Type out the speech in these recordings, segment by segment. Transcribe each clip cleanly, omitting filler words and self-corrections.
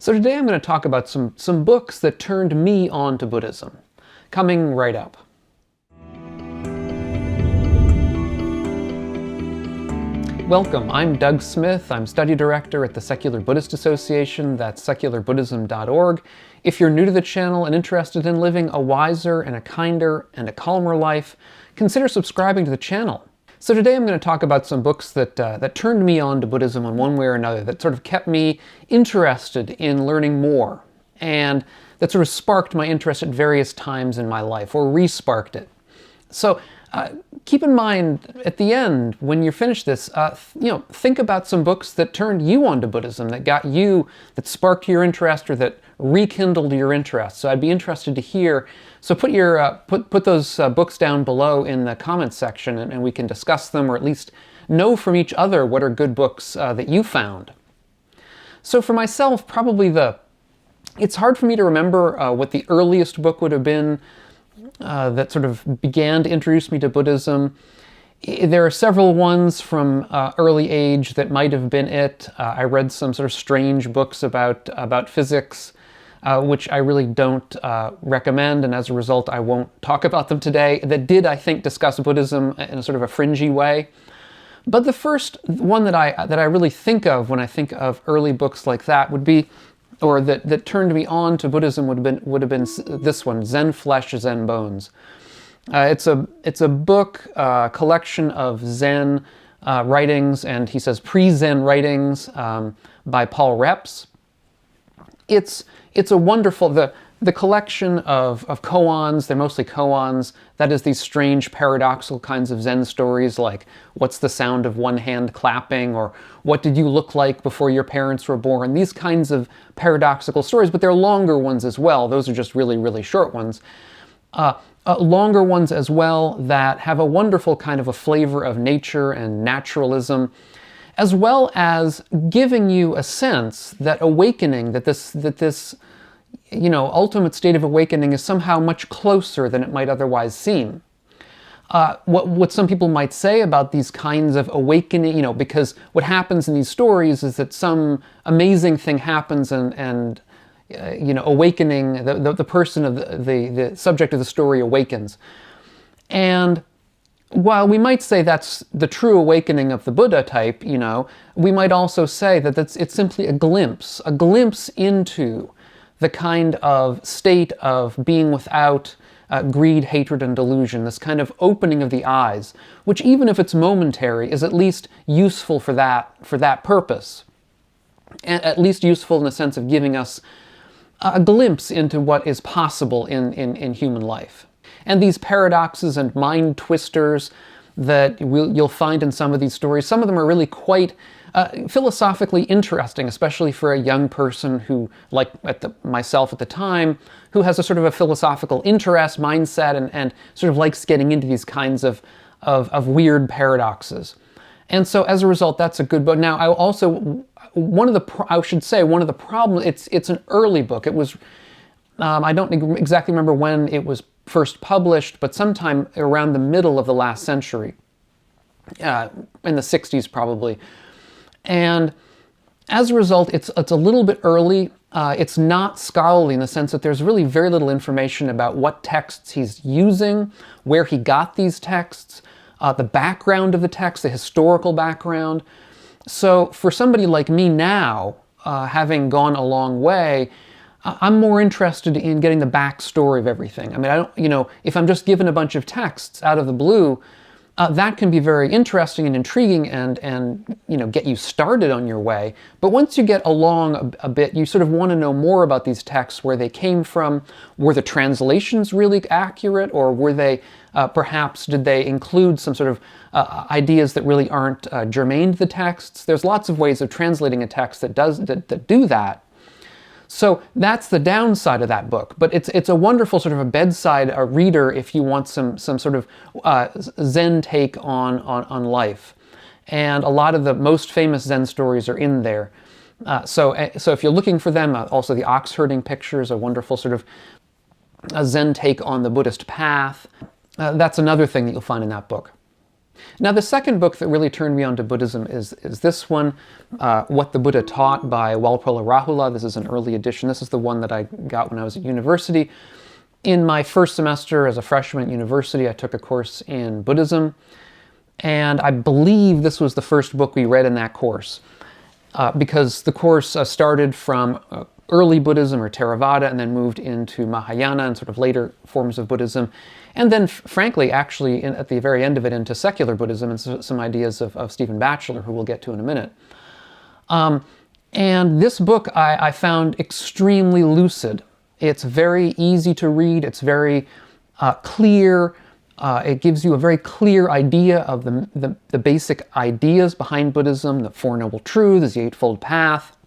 So today I'm going to talk about some books that turned me on to Buddhism. Coming right up. Welcome, I'm Doug Smith. I'm study director at the Secular Buddhist Association. That's secularbuddhism.org. If you're new to the channel and interested in living a wiser and a kinder and a calmer life, consider subscribing to the channel. So today I'm going to talk about some books that turned me on to Buddhism in one way or another, that sort of kept me interested in learning more, and that sort of sparked my interest at various times in my life, or re-sparked it. So keep in mind, at the end, when you finish this, think about some books that turned you on to Buddhism, that sparked your interest, or that rekindled your interest. So I'd be interested to hear. So put those books down below in the comments section, and we can discuss them, or at least know from each other what are good books that you found. So for myself, probably it's hard for me to remember what the earliest book would have been that sort of began to introduce me to Buddhism. There are several ones from early age that might have been it. I read some sort of strange books about physics, which I really don't recommend, and as a result I won't talk about them today, that did, I think, discuss Buddhism in a sort of a fringy way. But the first one that I really think of when I think of early books like that would be, or that turned me on to Buddhism would have been this one, Zen Fleshes and Bones. It's a book, collection of Zen writings, and he says pre-Zen writings by Paul Reps. It's a wonderful, the collection of koans, they're mostly koans, that is these strange paradoxical kinds of Zen stories like what's the sound of one hand clapping, or what did you look like before your parents were born, these kinds of paradoxical stories, but they're longer ones as well. Those are just really, really short ones. Longer ones as well that have a wonderful kind of a flavor of nature and naturalism, as well as giving you a sense that awakening, that this ultimate state of awakening is somehow much closer than it might otherwise seem. What some people might say about these kinds of awakening, because what happens in these stories is that some amazing thing happens and awakening, the person of the subject of the story awakens. And while we might say that's the true awakening of the Buddha type, we might also say that it's simply a glimpse into the kind of state of being without greed, hatred, and delusion, this kind of opening of the eyes, which even if it's momentary, is at least useful for that purpose. And at least useful in the sense of giving us a glimpse into what is possible in human life. And these paradoxes and mind twisters that you'll find in some of these stories, some of them are really quite philosophically interesting, especially for a young person who, like myself at the time, who has a sort of a philosophical interest, mindset, and sort of likes getting into these kinds of weird paradoxes. And so as a result, that's a good book. Now, one of the problems, it's an early book. It was, I don't exactly remember when it was first published, but sometime around the middle of the last century, in the 60s probably. And as a result, it's a little bit early. It's not scholarly in the sense that there's really very little information about what texts he's using, where he got these texts, the background of the text, the historical background. So for somebody like me now, having gone a long way, I'm more interested in getting the backstory of everything. I mean, if I'm just given a bunch of texts out of the blue, that can be very interesting and intriguing and get you started on your way. But once you get along a bit, you sort of want to know more about these texts, where they came from. Were the translations really accurate, or were they perhaps did they include some sort of ideas that really aren't germane to the texts? There's lots of ways of translating a text that do that. So that's the downside of that book, but it's a wonderful sort of a bedside reader if you want some sort of Zen take on life. And a lot of the most famous Zen stories are in there. So if you're looking for them, also the ox herding pictures, a wonderful sort of a Zen take on the Buddhist path. That's another thing that you'll find in that book. Now, the second book that really turned me on to Buddhism is this one, What the Buddha Taught by Walpola Rahula. This is an early edition. This is the one that I got when I was at university. In my first semester as a freshman at university, I took a course in Buddhism, and I believe this was the first book we read in that course, because the course started from early Buddhism or Theravada and then moved into Mahayana and sort of later forms of Buddhism. And then, frankly, actually, at the very end of it, into secular Buddhism and some ideas of Stephen Batchelor, who we'll get to in a minute. And this book I found extremely lucid. It's very easy to read. It's very clear. It gives you a very clear idea of the basic ideas behind Buddhism, the Four Noble Truths, the Eightfold Path,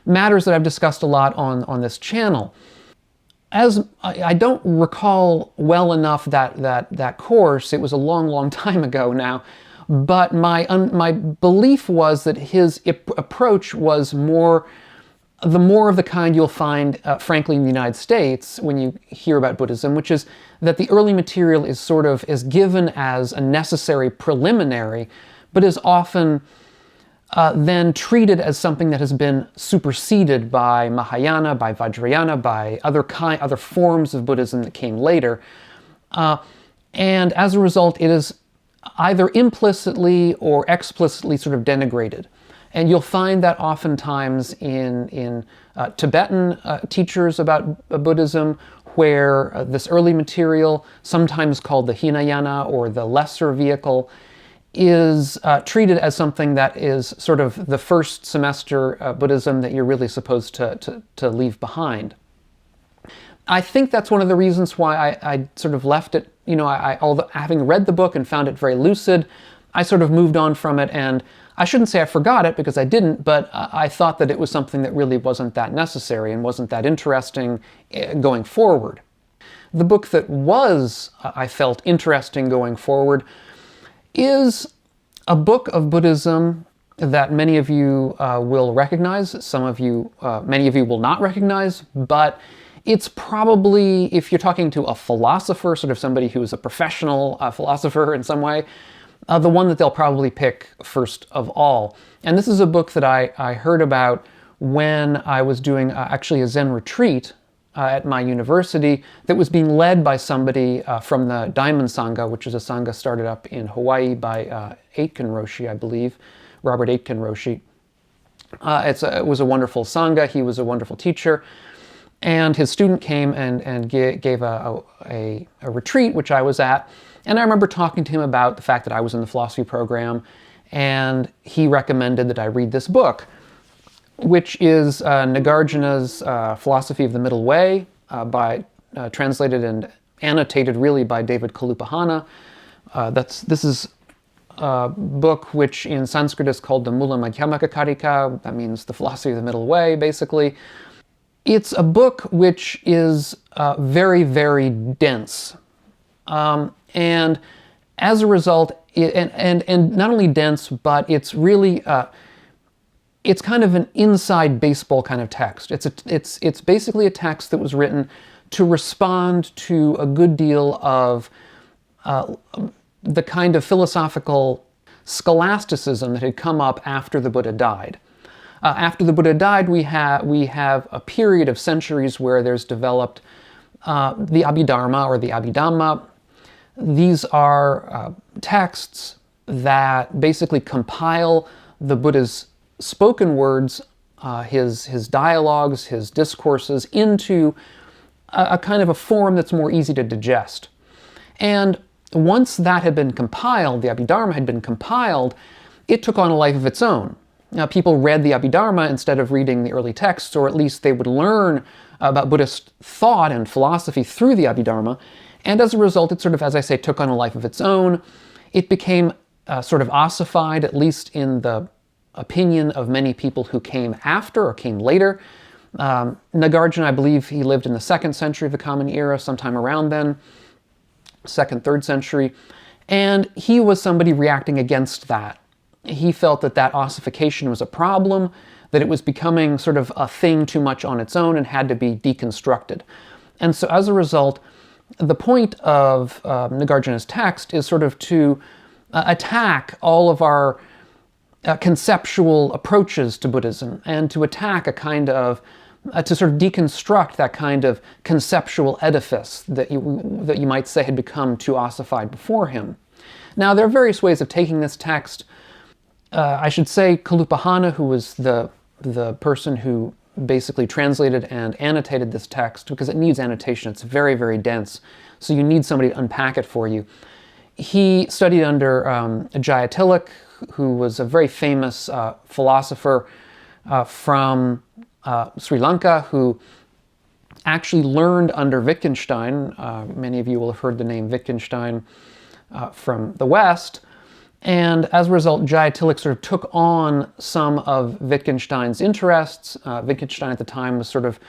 matters that I've discussed a lot on this channel. As I don't recall well enough that course, it was a long time ago now, but my belief was that his approach was more of the kind you'll find, frankly, in the United States when you hear about Buddhism, which is that the early material is given as a necessary preliminary, but is often then treated as something that has been superseded by Mahayana, by Vajrayana, by other forms of Buddhism that came later. And as a result, it is either implicitly or explicitly sort of denigrated. And you'll find that oftentimes in Tibetan teachers about Buddhism, where this early material, sometimes called the Hinayana or the lesser vehicle, is treated as something that is sort of the first semester Buddhism that you're really supposed to leave behind. I think that's one of the reasons why I sort of left it. Although having read the book and found it very lucid, I sort of moved on from it, and I shouldn't say I forgot it because I didn't, but I thought that it was something that really wasn't that necessary and wasn't that interesting going forward. The book that I felt interesting going forward is a book of Buddhism that many of you will recognize, many of you will not recognize, but it's probably, if you're talking to a philosopher, sort of somebody who is a professional philosopher in some way, the one that they'll probably pick first of all. And this is a book that I heard about when I was doing actually a Zen retreat at my university that was being led by somebody from the Diamond Sangha, which is a Sangha started up in Hawaii by Aitken Roshi, I believe, Robert Aitken Roshi. It was a wonderful Sangha. He was a wonderful teacher. And his student came and gave a retreat, which I was at. And I remember talking to him about the fact that I was in the philosophy program, and he recommended that I read this book, which is Nagarjuna's Philosophy of the Middle Way, translated and annotated really by David Kalupahana. This is a book which in Sanskrit is called the Mula Madhyamaka Karika. That means the Philosophy of the Middle Way, basically. It's a book which is very, very dense. And as a result, and not only dense, but it's really, it's kind of an inside baseball kind of text. It's basically a text that was written to respond to a good deal of the kind of philosophical scholasticism that had come up after the Buddha died. After the Buddha died, we have a period of centuries where there's developed the Abhidharma or the Abhidhamma. These are texts that basically compile the Buddha's spoken words, his dialogues, his discourses into a kind of a form that's more easy to digest. And once that had been compiled, the Abhidharma had been compiled, it took on a life of its own. Now, people read the Abhidharma instead of reading the early texts, or at least they would learn about Buddhist thought and philosophy through the Abhidharma. And as a result, it sort of, as I say, took on a life of its own. It became sort of ossified, at least in the opinion of many people who came after or came later. Nagarjuna, I believe he lived in the 2nd century of the Common Era, sometime around then, 2nd, 3rd century. And he was somebody reacting against that. He felt that ossification was a problem, that it was becoming sort of a thing too much on its own and had to be deconstructed. And so as a result, the point of Nagarjuna's text is sort of to attack all of our conceptual approaches to Buddhism, and to attack a kind of, to sort of deconstruct that kind of conceptual edifice that you might say had become too ossified before him. Now, there are various ways of taking this text. I should say Kalupahana, who was the person who basically translated and annotated this text, because it needs annotation. It's very, very dense, so you need somebody to unpack it for you. He studied under Jayatillak, who was a very famous philosopher from Sri Lanka, who actually learned under Wittgenstein. Many of you will have heard the name Wittgenstein from the West. And as a result, Jayatillak sort of took on some of Wittgenstein's interests. Wittgenstein at the time was sort of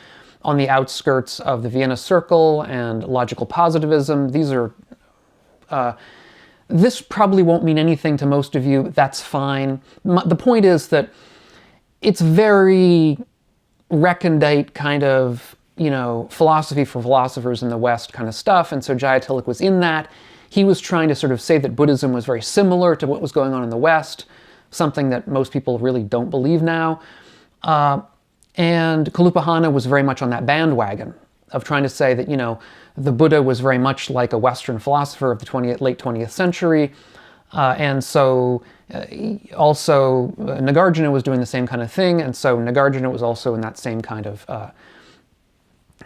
on the outskirts of the Vienna Circle and logical positivism. These are, this probably won't mean anything to most of you. That's fine. The point is that it's very recondite kind of, philosophy for philosophers in the West kind of stuff. And so Jayatillak was in that. He was trying to sort of say that Buddhism was very similar to what was going on in the West, something that most people really don't believe now. And Kalupahana was very much on that bandwagon of trying to say that, the Buddha was very much like a Western philosopher of the late 20th century. And so also Nagarjuna was doing the same kind of thing. And so Nagarjuna was also in that same kind of,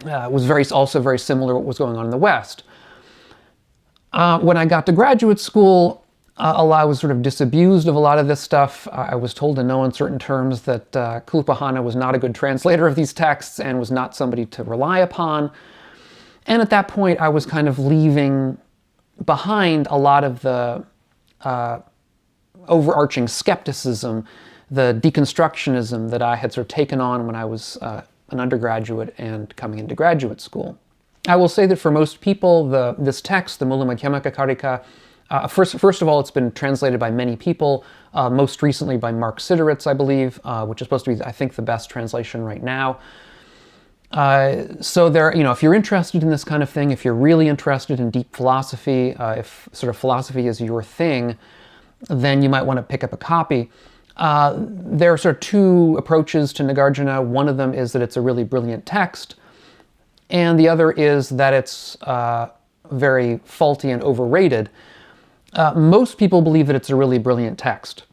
also very similar to what was going on in the West. When I got to graduate school, I was sort of disabused of a lot of this stuff. I was told in no uncertain terms that Kalupahana was not a good translator of these texts and was not somebody to rely upon. And at that point, I was kind of leaving behind a lot of the overarching skepticism, the deconstructionism that I had sort of taken on when I was an undergraduate and coming into graduate school. I will say that for most people, this text, the Mula Madhyamaka Karika, first of all, it's been translated by many people, most recently by Mark Sideritz, I believe, which is supposed to be, I think, the best translation right now. So there, if you're interested in this kind of thing, if you're really interested in deep philosophy, if sort of philosophy is your thing, then you might want to pick up a copy. There are sort of two approaches to Nagarjuna. One of them is that it's a really brilliant text, and the other is that it's very faulty and overrated. Most people believe that it's a really brilliant text.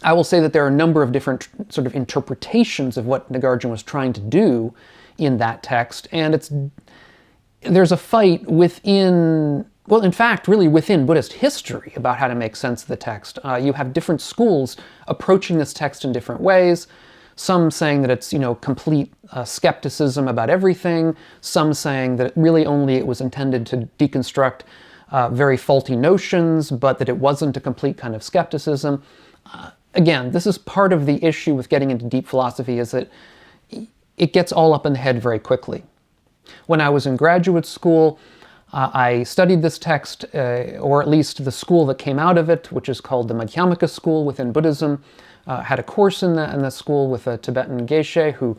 I will say that there are a number of different sort of interpretations of what Nagarjuna was trying to do in that text, and there's a fight within, well, in fact, really within Buddhist history about how to make sense of the text. You have different schools approaching this text in different ways. Some saying that it's, complete skepticism about everything. Some saying that really only it was intended to deconstruct very faulty notions, but that it wasn't a complete kind of skepticism. Again, this is part of the issue with getting into deep philosophy, is that it gets all up in the head very quickly. When I was in graduate school, I studied this text, or at least the school that came out of it, which is called the Mechanicus School within Buddhism. Had a course in the school with a Tibetan geshe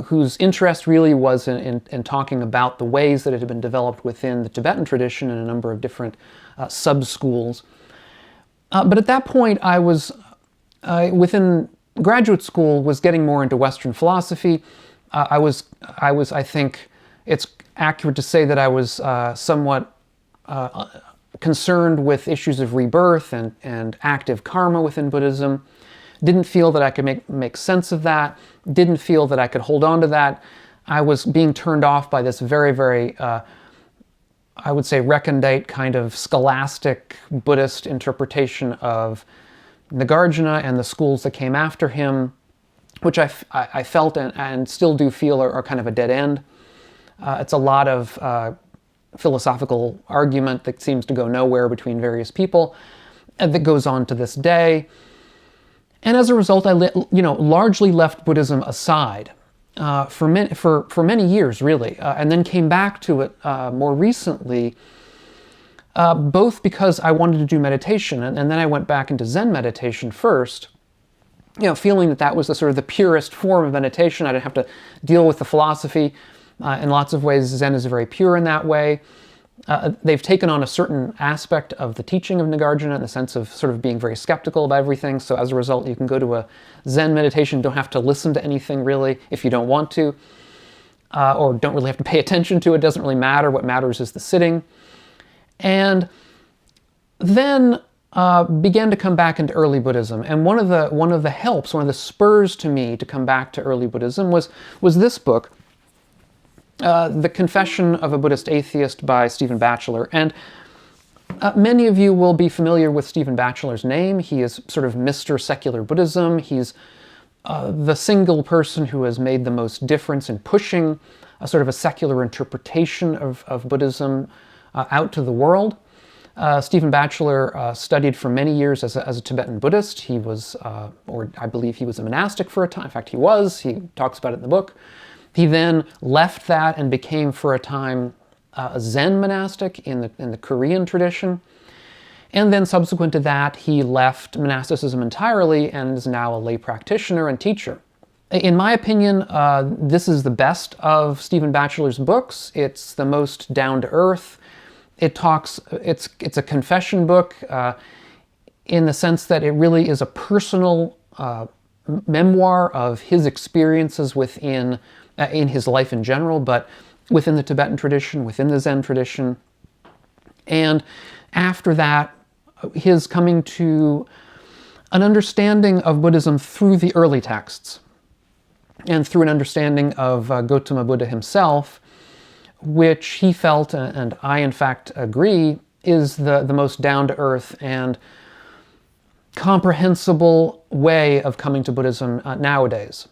whose interest really was in talking about the ways that it had been developed within the Tibetan tradition in a number of different sub-schools. But at that point, I was, within graduate school, was getting more into Western philosophy. I think it's accurate to say that I was somewhat concerned with issues of rebirth and active karma within Buddhism. Didn't feel that I could make sense of that. Didn't feel that I could hold on to that. I was being turned off by this very, very, I would say, recondite kind of scholastic Buddhist interpretation of Nagarjuna and the schools that came after him, which I felt and still do feel are kind of a dead end. It's a lot of philosophical argument that seems to go nowhere between various people, and that goes on to this day. And as a result, I largely left Buddhism aside for many years, really, and then came back to it more recently, both because I wanted to do meditation, and then I went back into Zen meditation first, feeling that was the sort of the purest form of meditation. I didn't have to deal with the philosophy. In lots of ways, Zen is very pure in that way. They've taken on a certain aspect of the teaching of Nagarjuna in the sense of sort of being very skeptical about everything. So as a result, you can go to a Zen meditation, don't have to listen to anything really if you don't want to, or don't really have to pay attention to it. It doesn't really matter. What matters is the sitting. And then began to come back into early Buddhism. And one of the helps, one of the spurs to me to come back to early Buddhism was this book, The Confession of a Buddhist Atheist by Stephen Batchelor. And many of you will be familiar with Stephen Batchelor's name. He is sort of Mr. Secular Buddhism. He's the single person who has made the most difference in pushing a sort of a secular interpretation of Buddhism out to the world. Stephen Batchelor studied for many years as a Tibetan Buddhist. He was, or I believe he was a monastic for a time. In fact, he was. He talks about it in the book. He then left that and became, for a time, a Zen monastic in the Korean tradition. And then subsequent to that, he left monasticism entirely and is now a lay practitioner and teacher. In my opinion, this is the best of Stephen Batchelor's books. It's the most down-to-earth. It's a confession book in the sense that it really is a personal memoir of his experiences within in his life in general, but within the Tibetan tradition, within the Zen tradition. And after that, his coming to an understanding of Buddhism through the early texts and through an understanding of Gautama Buddha himself, which he felt, and I in fact agree, is the most down-to-earth and comprehensible way of coming to Buddhism nowadays.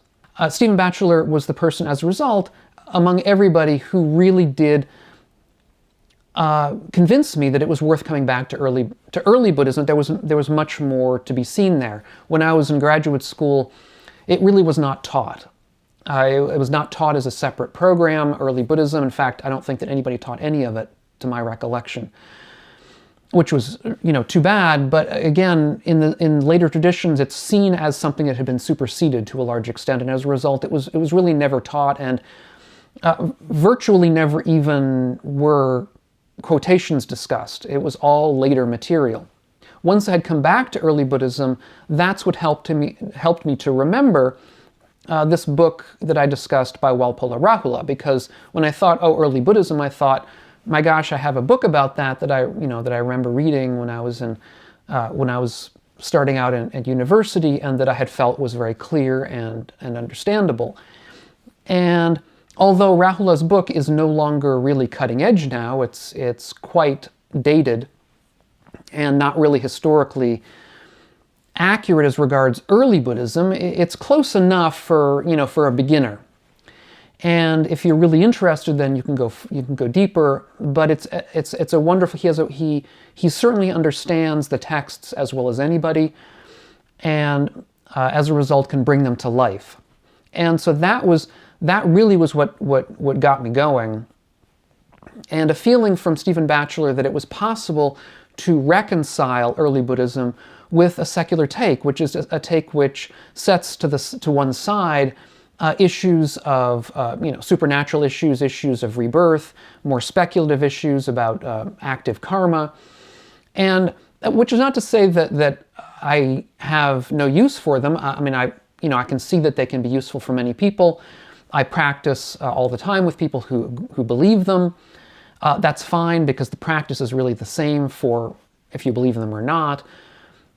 Stephen Batchelor was the person, as a result, among everybody who really did convince me that it was worth coming back to early Buddhism. There was much more to be seen there. When I was in graduate school, it really was not taught. It was not taught as a separate program, early Buddhism. In fact, I don't think that anybody taught any of it, to my recollection, which was, too bad. But again, in later traditions, it's seen as something that had been superseded to a large extent, and as a result, it was really never taught, and virtually never even were quotations discussed. It was all later material. Once I had come back to early Buddhism, that's what helped me to remember this book that I discussed by Walpola Rahula, because when I thought, early Buddhism, I thought, my gosh, I have a book about that I remember reading when I was starting out at university, and that I had felt was very clear and understandable. And although Rahula's book is no longer really cutting edge now, it's quite dated and not really historically accurate as regards early Buddhism. It's close enough for a beginner. And if you're really interested, then you can go deeper. But it's a wonderful. He certainly understands the texts as well as anybody, and as a result can bring them to life. And so that really was what got me going, and a feeling from Stephen Batchelor that it was possible to reconcile early Buddhism with a secular take, which is a take which sets to one side issues of supernatural issues of rebirth, more speculative issues about active karma, and which is not to say that I have no use for them. I can see that they can be useful for many people. I practice all the time with people who believe them. That's fine, because the practice is really the same for if you believe in them or not.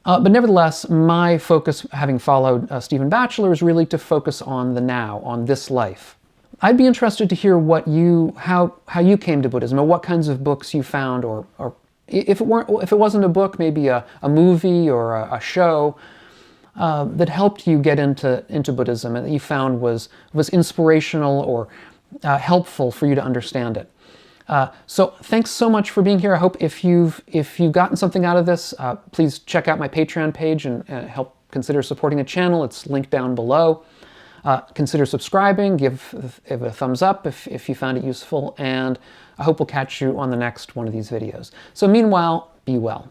But nevertheless, my focus, having followed Stephen Batchelor, is really to focus on the now, on this life. I'd be interested to hear how you came to Buddhism, or what kinds of books you found, or if it wasn't a book, maybe a movie or a show that helped you get into Buddhism and that you found was inspirational or helpful for you to understand it. So thanks so much for being here. I hope if you've gotten something out of this, please check out my Patreon page and help consider supporting the channel. It's linked down below. Consider subscribing, give it a thumbs up if you found it useful, and I hope we'll catch you on the next one of these videos. So meanwhile, be well.